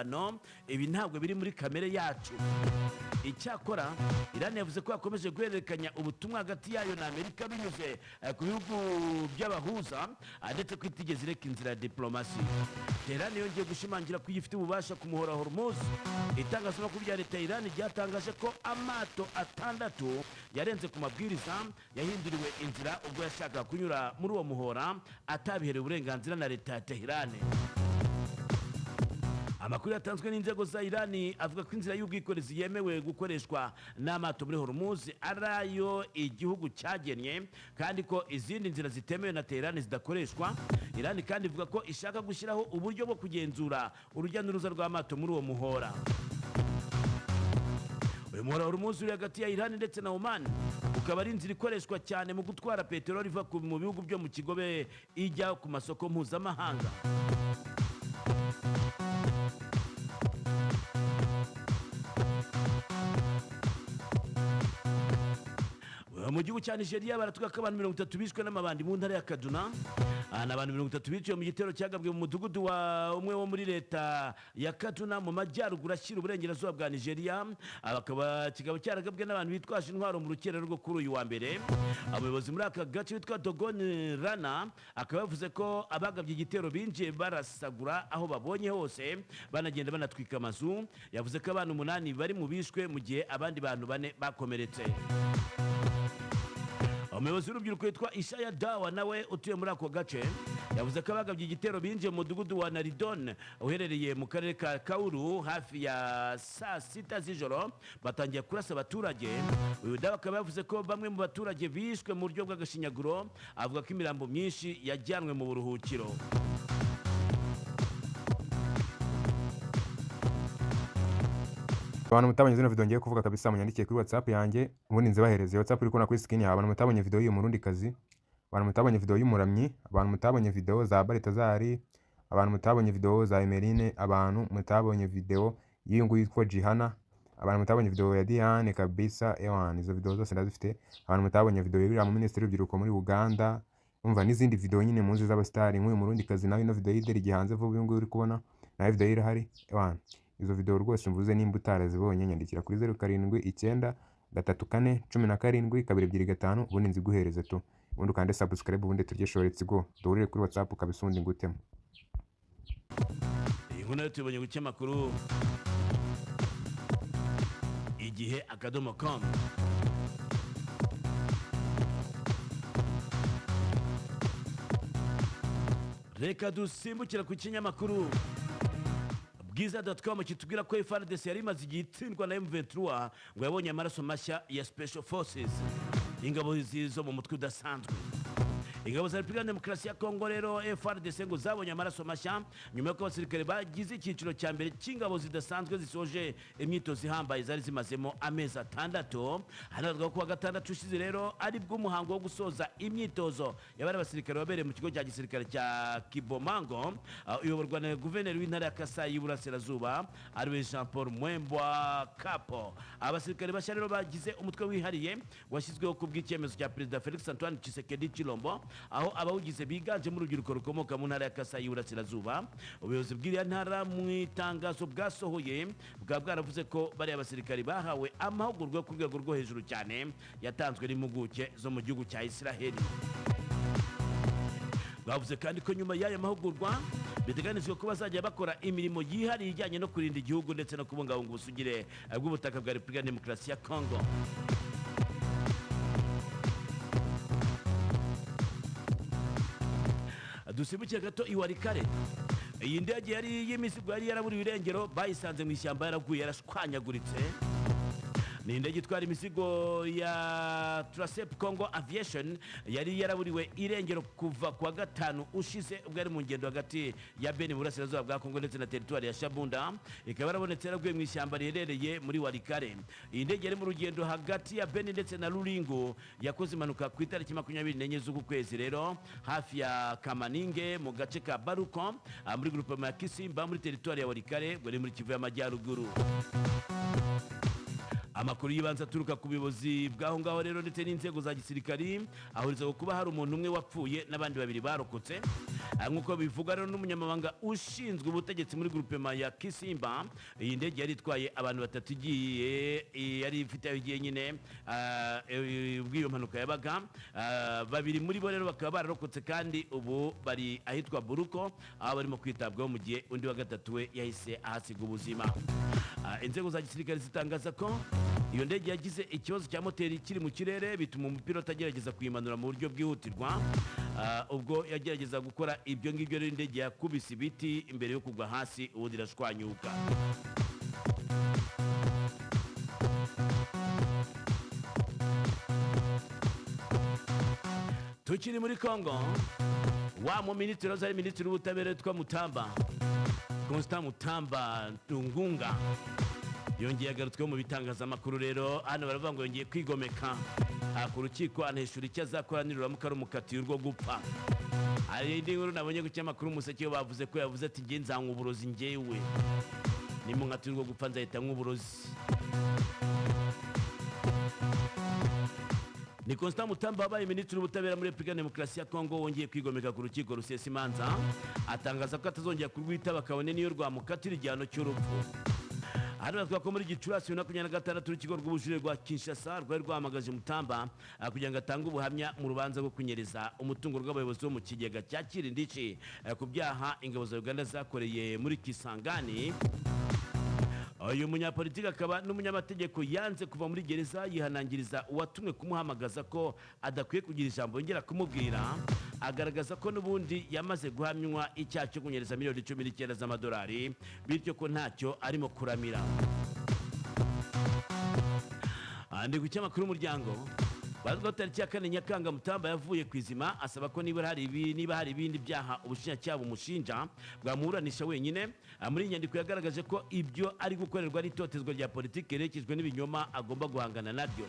ibihimbano ibi ntabwo biri muri kamere yacu. Icyakora Iran yavuze ko yakomeje guhererekanya ubutumwa hagati yayo na Amerika binyuze ku bihugu by'abahuza ndetse ko itigeze ireka inzira ya diplomasi. Tehran yongeye gushimangira ko ifite ububasha ku muhora Hormuz. Itangazamakuru rya leta ya Iran ryatangaje ko amato 6 yarenze ku mabwiriza yahinduriwe inzira ubwo yashakaga kunyura muri uwo muhora atabiherewe uburenganzira na leta ya Tehran. Amakuru yatanzwe n'inzego za Iran avuga ko inzira y'ubwikorezi yemewe gukoreshwa n'amato muri Hormuz arayo igihugu cyagennye kandi ko izindi nzira zitemewe na Tehran zidakoreshwa. Iran kandi ivuga ko ishaka gushyiraho uburyo bwo kugenzura urujya n'uruza rw'amato muri uwo muhora. Uyu muhora Hormuz uri hagati ya Iran ndetse na Oman ukaba ari inzira ikoreshwa cyane mu gutwara peteroli iva mu bihugu byo mu kigobe ijya ku masoko mpuzamahanga. Mu gihugu cya Nigeria baratuka ko abantu 30 bishwe n'amabandi mu ntara ya Kaduna. Abantu 30 biciwe mu gitero cyagabwe mu mudugudu wa umwe wo muri leta ya Kaduna mu majyaruguru ashyira uburengerazuba bwa Nigeria. Kikaba cyaragabwe n'abantu bitwaje intwaro mu rukerero rwo kuri uyu wa mbere. Abayobozi muri aka gace bitwa Dogon Rana akaba yavuze ko abagabye igitero binjiye barasagura aho babonye hose banagenda banatwika amazu. Yavuze ko abantu 8 bari mu bishwe mu gihe abandi bantu 4 bakomeretse. Umuyobozi w'urubyiruko witwa Ishaya Dawa nawe utuye muri ako gace yavuze ko abagabye igitero binjiye mu mudugudu wa Naridon uherereye mu karere ka Kauru hafi ya saa 6 z'ijoro batangiye kurasa abaturage. Uyu Dawa akaba yavuze ko bamwe mu baturage bishwe mu buryo bw'agashinyaguro, avuga ko imirambo myinshi yajyanwe mu buruhukiro. Abantu mutabonye zino video ngiye kuvuga kabisa munyandikiye kuri WhatsApp yanjye ubundi nzibahereze. WhatsApp uri kubona kuri screen yawe. Abantu mutabonye video y'uyu murundi kazi, abantu mutabonye video y'umuramyi, abantu mutabonye video za Baritazari, abantu mutabonye video za Emerine, abantu mutabonye video y'uyu nguyu yitwa Jihana, abantu mutabonye video ya Diane kabisa. Izo video zose ndazifite. Abantu mutabonye video y'uriya mu Minisitiri w'Urubyiruko muri Uganda, umva n'izindi video nyine munzi z'abastari nk'uyu murundi kazi. Nawe ino video y'ideri gihanze vuba uyu nguyu uri kubona nawe video irahari. Izo video rwose mvuze nimba utarazibonye nyandikira kuri 07793417 ubundi nziguhereze tu. Ubundi ukande subscribe ubundi turye shoretse go duhurire kuri WhatsApp ukabisundi ngutemo. Inkuru tubonye guke makuru igihe.com. Reka dusimbukira ku kinyamakuru Bwiza.com kitubwira ko FARDC yari imaze igihe itsindwa na M23 ngo yabonye amaraso mashya ya Special Forces, ingabo zo mu mutwe udasanzwe. Ingabo za Repubulika Demokarasi ya Kongo rero FARDC ngo zabonye amaraso mashya nyuma y'uko abasirikare bagize icyiciro cya mbere cy'ingabo zidasanzwe zisoje imyitozo ihambaye zari zimazemo amezi 6. Hanavuga ko gatandatu ushize rero ari bwo umuhango wo gusoza imyitozo y'abari abasirikare babereye mu kigo cya gisirikare cya Kibomango uyoborwa na guverineri w'intara ya Kasai y'Iburasirazuba ariwe Jean Paul Mwembwa Kapo. Abasirikare bashya rero bagize umutwe wihariye washyizweho ku bw'icyemezo cya Perezida Felix Antoine Tshisekedi Chilombo, aho abawugize biganje mu rubyiruko rukomoka mu ntara ya Kasai y'Iburasirazuba. Ubuyobozi bw'iriya ntara mu itangazo bwasohoye bwa bwaravuze ko bari abasirikari bahawe amahugurwa ku rwego rwo hejuru cyane yatanzwe n'impuguke zo mu gihugu cya Israeli. Bavuze kandi ko nyuma y'aya mahugurwa biteganijwe ko bazajya bakora imirimo yihariye ijyanye no kurinda igihugu ndetse no kubungabunga ubusugire bw'ubutaka bwa Repubulika Demokarasi ya Kongo. Dusibukiye gato iwarikare. Iyi ndege yari y'imizigo yari yaraburiwe irengero bayisanze mu ishyamba yaraguye yarashwanyaguritse. Ni indege itwara imizigo ya Trasep Congo Aviation yari yaraburiwe irengero kuva kwa gatanu ushize ubwo ari mu ngendo hagati ya Beni mu burasirazuba bwa Kongo ndetse na teritwari ya Shabunda. Ikaba yarabonetse yaraguye mu ishyamba riherereye muri Warikare. Iyi ndege yari mu rugendo hagati ya Beni ndetse na Lulingo yakoze impanuka ku itariki 24 z'uku kwezi rero hafi ya Kamaninge mu gace ka Baruko muri groupe ya Kisimba muri teritwari ya Warikare bari muri Kivu y'Amajyaruguru. amakuru y'ibanze aturuka ku buyobozi bw'aho ngaho rero ndetse n'inzego za gisirikari ahuriza ku kuba hari umuntu umwe wapfuye n'abandi babiri barokotse. Nk'uko bivugwa rero n'umunyamabanga ushinzwe ubutegetsi muri groupement ya Kisimba, iyi ndege yari itwaye abantu batatu igiye yari ifite igiye nyine ubw'iyo mpanuka yabaga, babiri muri bo rero bakaba bararokotse kandi ubu bari ahitwa Buruko aho barimo kwitabwaho mu gihe undi wa gatatu we yahise ahasiga ubuzima. Inzego za gisirikare zitangaza ko iyo ndege yagize ikibazo cya moteri kiri mu kirere bituma umupiloti agerageza kuyimanura mu buryo bwihutirwa. Ubwo yagerageza gukora ibyo ngibyo rero indege yakubise ibiti imbere yo kugwa hasi ubundi irashwanyuka. Tukiri muri Kongo, wa mu minisitiri wazari minisitiri w'ubutabera witwa Mutamba Constant Mutamba Ntungunga yongeye agarutsweho mu bitangazamakuru rero. Hano baravuga ngo yongeye kwigomeka ku rukiko anahishura icyo azakora niruramuka ari umukatiye urwo gupfa. Hari indi nkuru nabonye ku kinyamakuru Umuseke bavuze ko yavuze ati nge nzanywa uburozi njyewe nimunkatiye urwo gupfa nzahita nk'uburozi. Ni Constant Mutamba wabaye minisitiri w'ubutabera muri Repubulika Demokarasi ya Kongo wongeye kwigomeka ku rukiko rusesa imanza, atangaza ko atazongera kurwitaba kabone niyo rwamukatira igihano cy'urupfu. Hano bavuga ko muri Gicurasi 2026 urukiko rw'ubujurire rwa Kinshasa rwari rwahamagaje Mutamba kugira ngo atange ubuhamya mu rubanza rwo kunyereza umutungo rw'abayobozi bo mu kigega cya Kirindici ku byaha ingabo za Uganda zakoreye muri Kisangani. Uyu munyapolitiki akaba n'umunyamategeko yanze kuva muri gereza yihanangiriza uwatumwe kumuhamagaza ko adakwiye kugira ijambo yongera kumubwira, agaragaza ko n'ubundi yamaze guhamywa icyaha cyo kunyereza miliyoni 19 z'amadolari bityo ko ntacyo arimo kuramira. Andi ku cyamakuru umuryango bavuga tariki ya 4 Nyakanga Mutamba yavuye kwizima asaba ko niba hari ibindi byaha ubushinjacyaha bumushinja bwamuranisha wenyine. Muri inyandiko yagaragaje ko ibyo ari gukorerwa ari itotezwa rya politiki yerekejwe n'ibinyoma agomba guhangana naryo.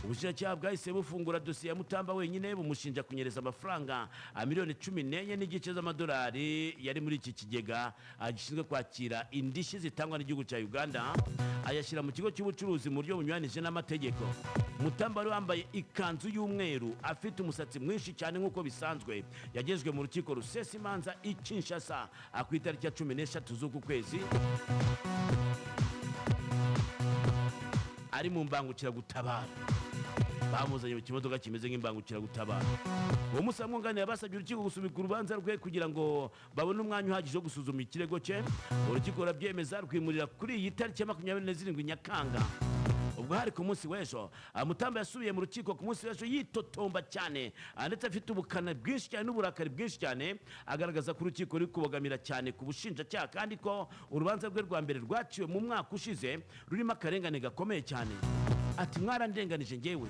Ubushinjacyaha bwahise bufungura dosiye ya Mutamba wenyine bumushinja kunyereza amafaranga miliyoni 14 n'igice z'amadolari yari muri iki kigega gishinzwe kwakira indishyi zitangwa n'igihugu cya Uganda, ayashyira mu kigo cy'ubucuruzi mu buryo bunyuranije n'amategeko. Mutamba wari wambaye ikanzu y'umweru afite umusatsi mwinshi cyane nk'uko bisanzwe yagezwe mu rukiko rusesa imanza i Kinshasa ku itariki ya 13 z'uku kwezi ari mu mbangukiragutabara. Bamuzanye mu kimodoka kimeze nk'imbangukiragutabara. Uwo musa mwunganira basabye urukiko gusubika urubanza rwe kugira ngo babone umwanya uhagije wo gusuzuma ikirego cye. Urukiko rurabyemeza rwimurira kuri iyi tariki ya 27 Nyakanga. Ubwo hari ku munsi w'ejo Mutamba yasubiye mu rukiko ku munsi w'ejo yitotomba cyane ndetse afite ubukana bwinshi cyane n'uburakari bwinshi cyane, agaragaza ko urukiko ruri kubogamira cyane ku bushinjacyaha kandi ko urubanza rwe rwa mbere rwaciwe mu mwaka ushize rurimo akarengane gakomeye cyane. Ati mwarandenganije njyewe.